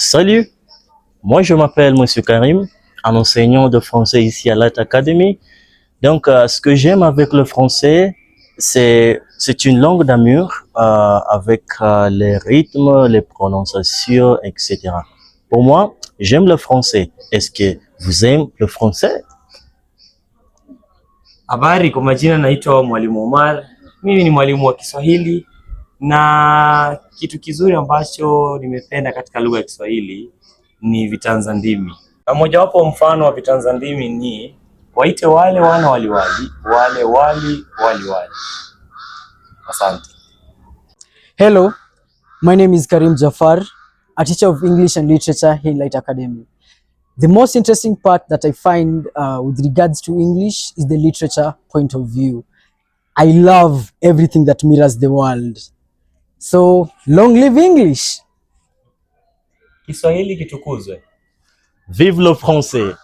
Salut, moi je m'appelle Monsieur Karim, un enseignant de français ici à Light Academy. Donc, ce que j'aime avec le français, c'est une langue d'amour avec les rythmes, les prononciations, etc. Pour moi, j'aime le français. Est-ce que vous aimez le français? Habari, kwa majina naitwa Mwalimu Omar. Mimi ni mwalimu wa Kiswahili, na kitu kizuri ambacho nimependa katika lugha ya Kiswahili ni vitanza ndimi. Na mojawapo mfano wa vitanza ndimi ni waite wale wana waliwali, wale wali waliwali. Asante. Hello, my name is Karim Jafar, a teacher of English and Literature here in Light Academy. The most interesting part that I find with regards to English is the literature point of view. I love everything that mirrors the world. So, long live English! Kiswahili kitukuzwe. Vive le français!